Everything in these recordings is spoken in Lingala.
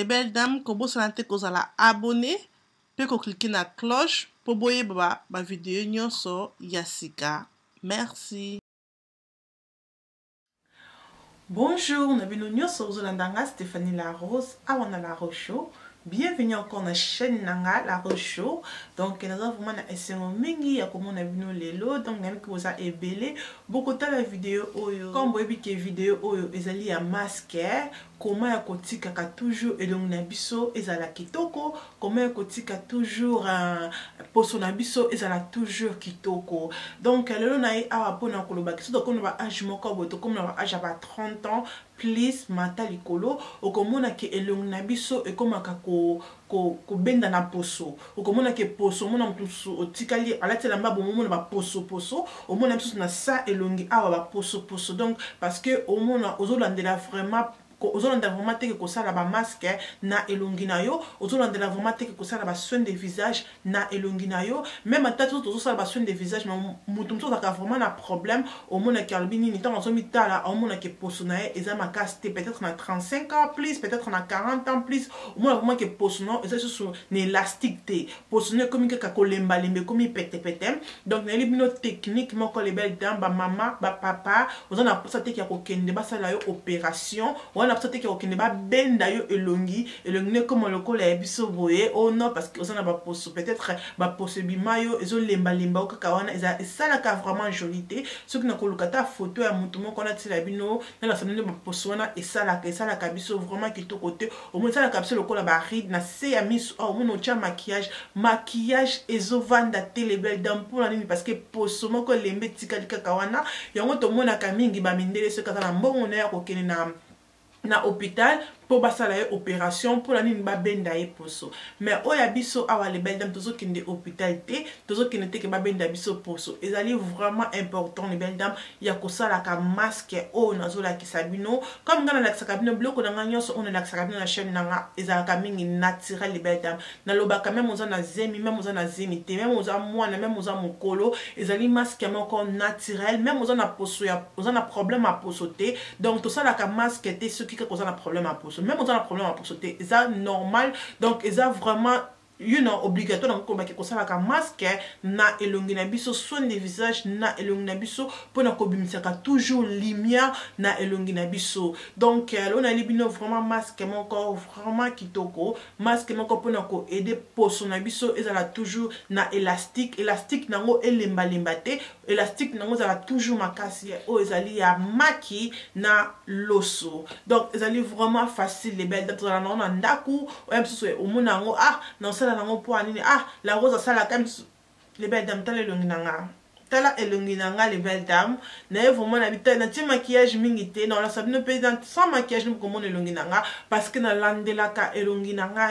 les belles dames, kobo sanate kozala abonné, pe ko cliquer na cloche pour boyer ba vidéo nyonso yasika. Merci. Bonjour, on a vu nous sur Zolandanga Stéphanie Larose, Awana La Rocho. Bienvenue encore dans la chaîne Nanga La Rocho. Donc, nous avons vraiment essayé mingi ya comment on a vu nous les lots. Donc, nous avons ça ébélé beaucoup de la vidéo oyo. Comme vous voyez que vidéo oyo ezali ya masque. Comment ya kotika ka toujours elongi na biso ezala kitoko. Comment ya kotika toujours poso na biso ezala toujours kitoko. Donc, lelo na ye awa pona koloba kiso donc on va âge moko boto comme na âge ba 30 ans. Please mata likolo okomona ke elongi na biso ekomaka ko benda na poso okomona ke poso mona mutu otikali alatela mbabo mona ba poso omona biso na sa elongi awa ba poso donc parce que omona ozolandela vraiment teke kosala ba masque na elongi na yo ozolandela vraiment teke kosala ba soin de visage na elongi na yo même atatu tozosala ba soin de visage mais mutu aka vraiment na problème omona ke albini ni tant mitala omona ke poso na ye eza makasi peut-être na 35 ans plus peut-être na 40 ans plus omona vraiment ke poso no eza sur na élastique te poso no comme ka kolemba lembe comme pete donc na libino technique moko les belles dames ba maman ba papa ozana posa te ki akokende basala yo opération na peut-être que ba benda yo elongi ne comme le col ya biso boye oh non parce que on a ba poso peut-être ba poso bimayo ezo lemba okaka wana eza la ka vraiment jolité ce qui na kolukata photo ya mutu moko na tila bino na la famille ba poso wana la ka biso vraiment qui to côté au moins ça la ka biso le col ba ride na se ya miss au moins no cha maquillage ezo vanda tele belle dame pour la nini parce que poso moko lembe tika kaka wana yango to mona ka mingi ba mindele ce kaka na mbongo na ya kokene na hôpital pour basala opération pour la nini ba benda e poso mais oya biso awa les belles dames tozo kende hôpital te tozo kende te ke ba benda biso poso ezali vraiment important les belles dames ya kosala ka masque o nazola kisabino comme ngana la kisabino bloko na nyonso on la kisabino na chaîne nanga ezala ka mingi naturel les belles dames na loba quand même oza na zemi même oza na zemi te même oza mwana même oza mokolo ezali masque encore naturel même oza na poso ya oza na problème à poso te donc to sala ka masque te ce qui cause un problème à poso même on a un problème à sauter c'est normal donc c'est vraiment obligatoire donc comme que ça la masque na elongi na biso soin de visage na elongi na biso pour na kobimisaka toujours lumière na elongi na biso donc on a libino vraiment masque encore vraiment kitoko masque encore pour na ko aider poso na biso ezala toujours na élastique nango elemba te élastique nango ezala toujours makasi o ezali ya maki na loso donc ezali vraiment facile les belles dates na na ndaku o mso o mona ngo na sala nango po anini la rose sala comme les belles dames tala elongi nanga tala elongi nanga les belles dames na vraiment na bita na ti maquillage mingi te na la sabino pesante sans maquillage nous comme elongi nanga parce que na landela ka elongi nanga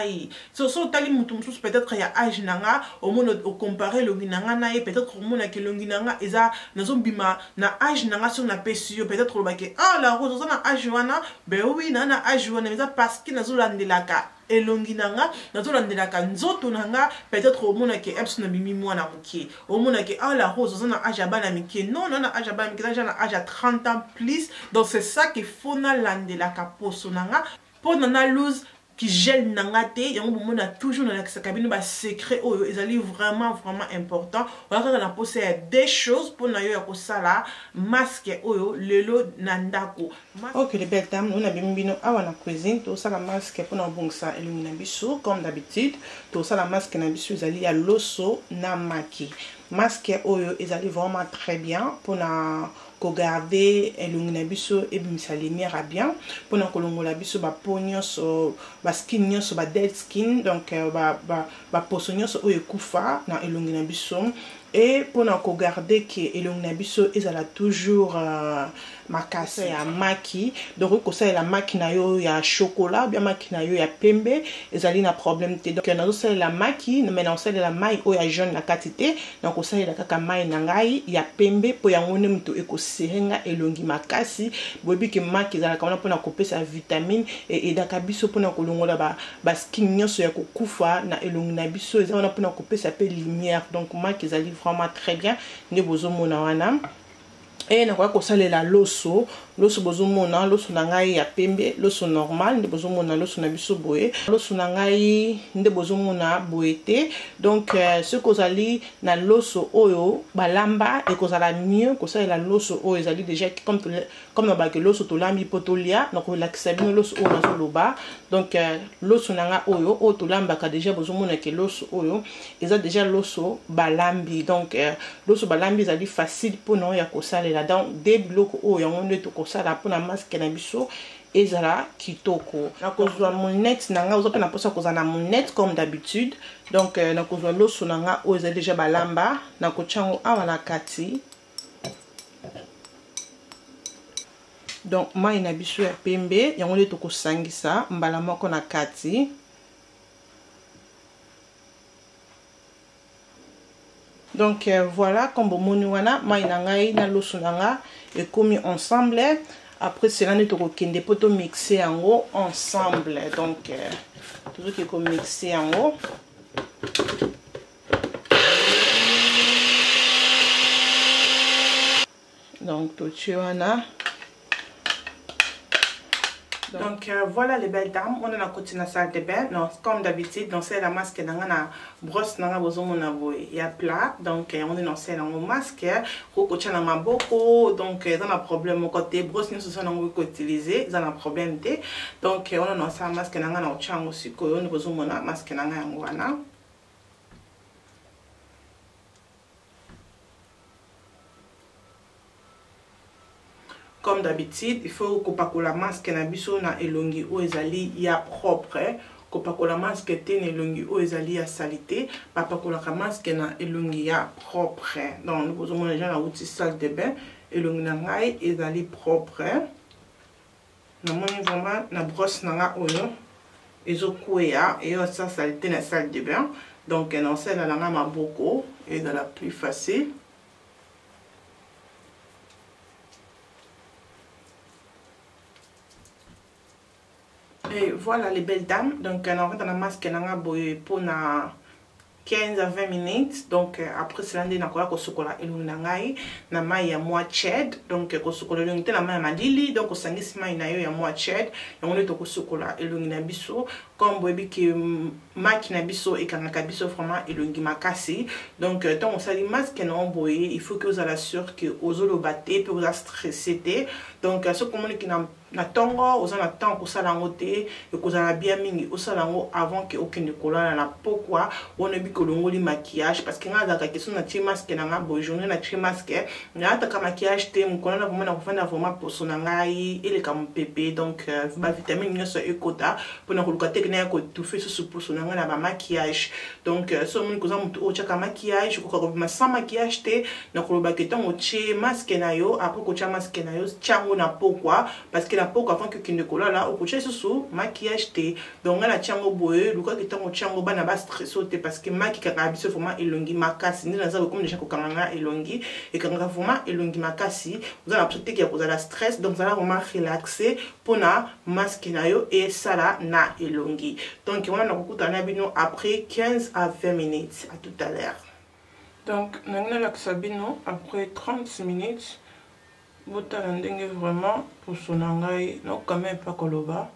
so tali mutu peut-être ya âge nanga au monde au comparer elongi nanga na peut-être au monde que elongi nanga eza nazo bima na âge nanga sur na pesio peut-être le baké la rose ça na âge wana ben oui na âge wana mais parce que nazo landela ka elongi nanga nazolandela ka nzoto nanga peut-être au monde que eps na bimi mwana mukie au monde que la rose na âge bana mikie non na âge bana mikie na âge à 30 ans plus donc c'est ça qu'il faut na landela ka poso nanga pour na lose qui gèle nanga te yango bomona toujours na la cabine ba secret oyo ezali vraiment important wala na poser des choses pour na yo ya kosala masque oyo lelo na ndako. OK les belles dames on a bimbino awa na cuisine to sala masque pour na bongsa elongi na biso comme d'habitude to sala masque na biso ezali ya loso na maki masque oyo ezali vraiment très bien pour na ko garder elongi na biso et bimisa lumière bien pour na kolongola biso ba pognos ba skin nyonso ba dead skin donc ba poso nyonso oyo kufa na elongi na biso et pour na ko garder que elongi na biso ezala toujours makasi ya maki donc ko ça la maki na yo ya chocolat bien maki na yo ya pembe ezali na problème te donc na ça la maki mais na ça la mai o ya jaune na katité donc ko ça la kaka mai na ngai ya pembe po ya ngone mtu ekoserenga elongi makasi bobi ke maki ezala kana pona kopesa vitamine et daka biso pona kolongola ba skin nyonso ya kokufa na elongi na biso ezala pona kopesa pe lumière donc maki ezali vraiment très bien ne bozo mona wana et na kwa kosalela loso bozomona loso na ngai ya pembe loso normal nde bozomona loso na biso boye loso na ngai nde bozomona boye te donc ce kozali na loso oyo balamba et kozala mieux kosalela loso oyo ezali déjà comme na ba ke loso tolambi potolia na ko lakisa bino loso oyo nazoloba donc loso na nga oyo tolambaka déjà bozomona ke loso oyo eza déjà loso balambi donc loso balambi ezali facile pour ya kosalela donc de biloko oyo yango nde tokosala mpona masque na biso ezala kitoko nakozwa monete na nga oza mpe na mposa kozala na monete comme d'habitude donc nakozwa loso na nga oyo ezali déjà balamba nakotya yango awa na kati donc mai na biso ya pembe yango nde tokosangisa mbala moko na kati donc voilà comme bomoni wana mai na ngai na loso na nga ekomi ensemble après cela nous toko kende poto mixer yango ensemble donc toujours que comme mixer yango donc tout wana. Donc voilà les belles dames, on a continué la salle de bain. Donc comme d'habitude, donc c'est la masque dans la brosse dans la boson on a il y a plat. Donc on est dans c'est la masque, coach na maboko. Donc dans un problème au côté brosse nous sommes on utiliser, dans un problème té. Donc on a dans ça masque dans la chang aussi ko on boson on a masque dans la ngwana. Comme d'habitude, il faut que la masque na biso na elongi o ezali ya propre, que la masque te na elongi o ezali ya salité, papa ko la masque na elongi ya propre. Donc nous posons les gens la outil salle de bain, elongi na ngai ezali propre. Na moni vraiment na brosse na nga oyo ezokuya et ça salité na salle de bain. Donc non c'est la nga maboko et de la plus facile. Et voilà les belles dames, donc on rentre dans la masque pour 15 à 20 minutes. Donc après cela on a ko sokola elungi ngai na mai ya moitié, donc ko sokola elungi te na mai malili, donc osangisi mai na yo ya moitié yango ne to ko sokola elungi na biso comme boyebi ke maki na biso ekangaka biso vraiment elungi makasi. Donc tant on sali masque na boye, il faut que vous allez sûr que ozoloba te pe vous stressé te. Donc ce comme qui na tongo ozana temps ko sala ngote et ko sala bien mingi osala ngo avant que aucune colère na pourquoi on a bi ko longoli maquillage parce que nga za question na ti masque na nga bo journée na ti masque na ta ka maquillage te mo kona vraiment na ko fana vraiment pour son ngai ele ka mpépé donc ba vitamine nyoso ekota pour na ko luka na ko tout fait sur pour son ngai na ba maquillage donc so mo ko za mutu o chaka maquillage ko ko ma sans maquillage te na ko ba keton o ti masque na yo après ko ti masque na yo chango na pourquoi parce que la peau avant que kinde kola là au coucher sous maquillage te donc la chango boye luka ki tango chango bana ba stressote parce que maki kaka biso vraiment elongi makasi ni naza comme déjà ko kanga elongi et kanga vraiment elongi makasi vous allez absolument que vous allez stress donc vous allez vraiment relaxer pour na masque na yo et ça là na elongi donc on a kokuta na bino après 15 à 20 minutes à tout à l'heure donc nangna la sabino après 30 minutes botala ndenge vraiment poso na ngai no quand même pas koloba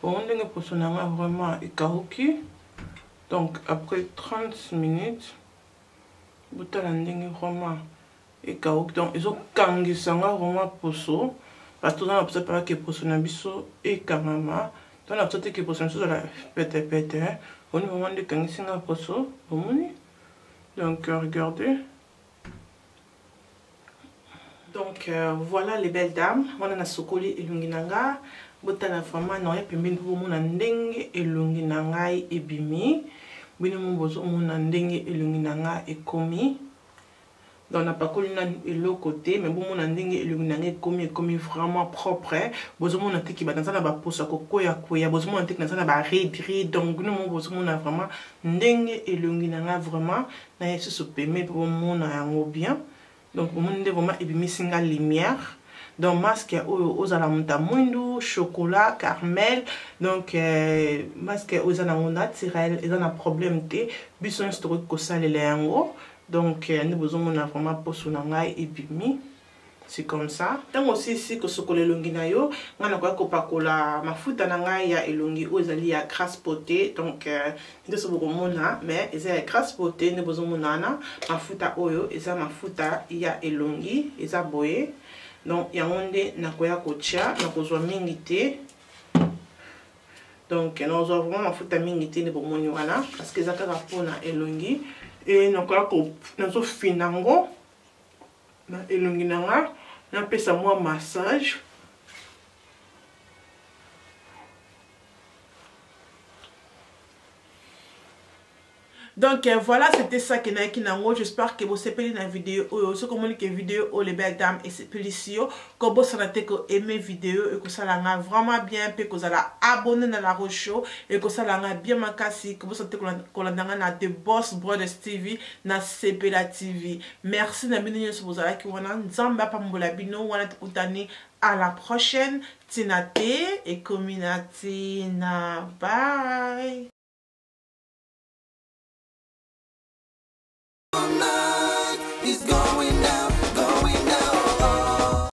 bon ndenge poso na ngai vraiment ekauki donc après 30 minutes botala ndenge vraiment ekauki donc ezokangisa nga vraiment poso parce que on a observé que poso na biso ekangama donc on a observé que poso na biso la pete on est vraiment dekangisi nga poso bomoni donc regardez. Donc voilà les belles dames, on a sokoli elungi nanga, botala vraiment na pembeni po mona ndenge elungi nanga ebimi, bino mo bozo mona ndenge elungi nanga ekomi. Donc na pakoli na eloko te, mais bon mona ndenge elungi nanga ekomi vraiment propre. Bozo mona te ki ba na ba posa kokoya koya, bozo mona te ki na ba redri, donc bino mo bozo mona vraiment ndenge elungi nanga vraiment na yesu so peme po mona yango bien. Donc on a vraiment ebimisinga lumière donc masque aux alamuta mwindu chocolat caramel donc masque aux alamuta naturel et dans un problème té bison historique ko salela yango donc nous besoin on a vraiment poso na ngai ebimi c'est comme ça. Tant aussi ici que ce que les longi na yo, on a quoi kopakola mafuta na ngai ya elongi o ezali ya grasse potée. Donc nde so boko mona mais eza ya grasse potée ne bozo monana mafuta oyo eza mafuta ya elongi eza boye. Donc yango nde nakoya kotia na kozwa mingi te. Donc nous avons vraiment mafuta mingi te ne bomoni wana parce que ezaka rapona elongi et nakoya ko nazo finango na elongi nanga na pesa moi massage. Donc voilà, c'était ça que naiki nango. J'espère que vous avez aimé la vidéo. Ce comme que vidéo les belles dames et c'est pélicio. Comme vous savez que aimé vidéo et que ça l'a vraiment bien puis que vous allez abonner dans la rocho et que ça l'a bien makasi que vous savez que la danga na The Boss Brothers TV na CPLA TV. Merci na bino sur vous allez qui wana nzamba pambola bino wana tukutani à la prochaine. Tinate et Kominatina. Bye.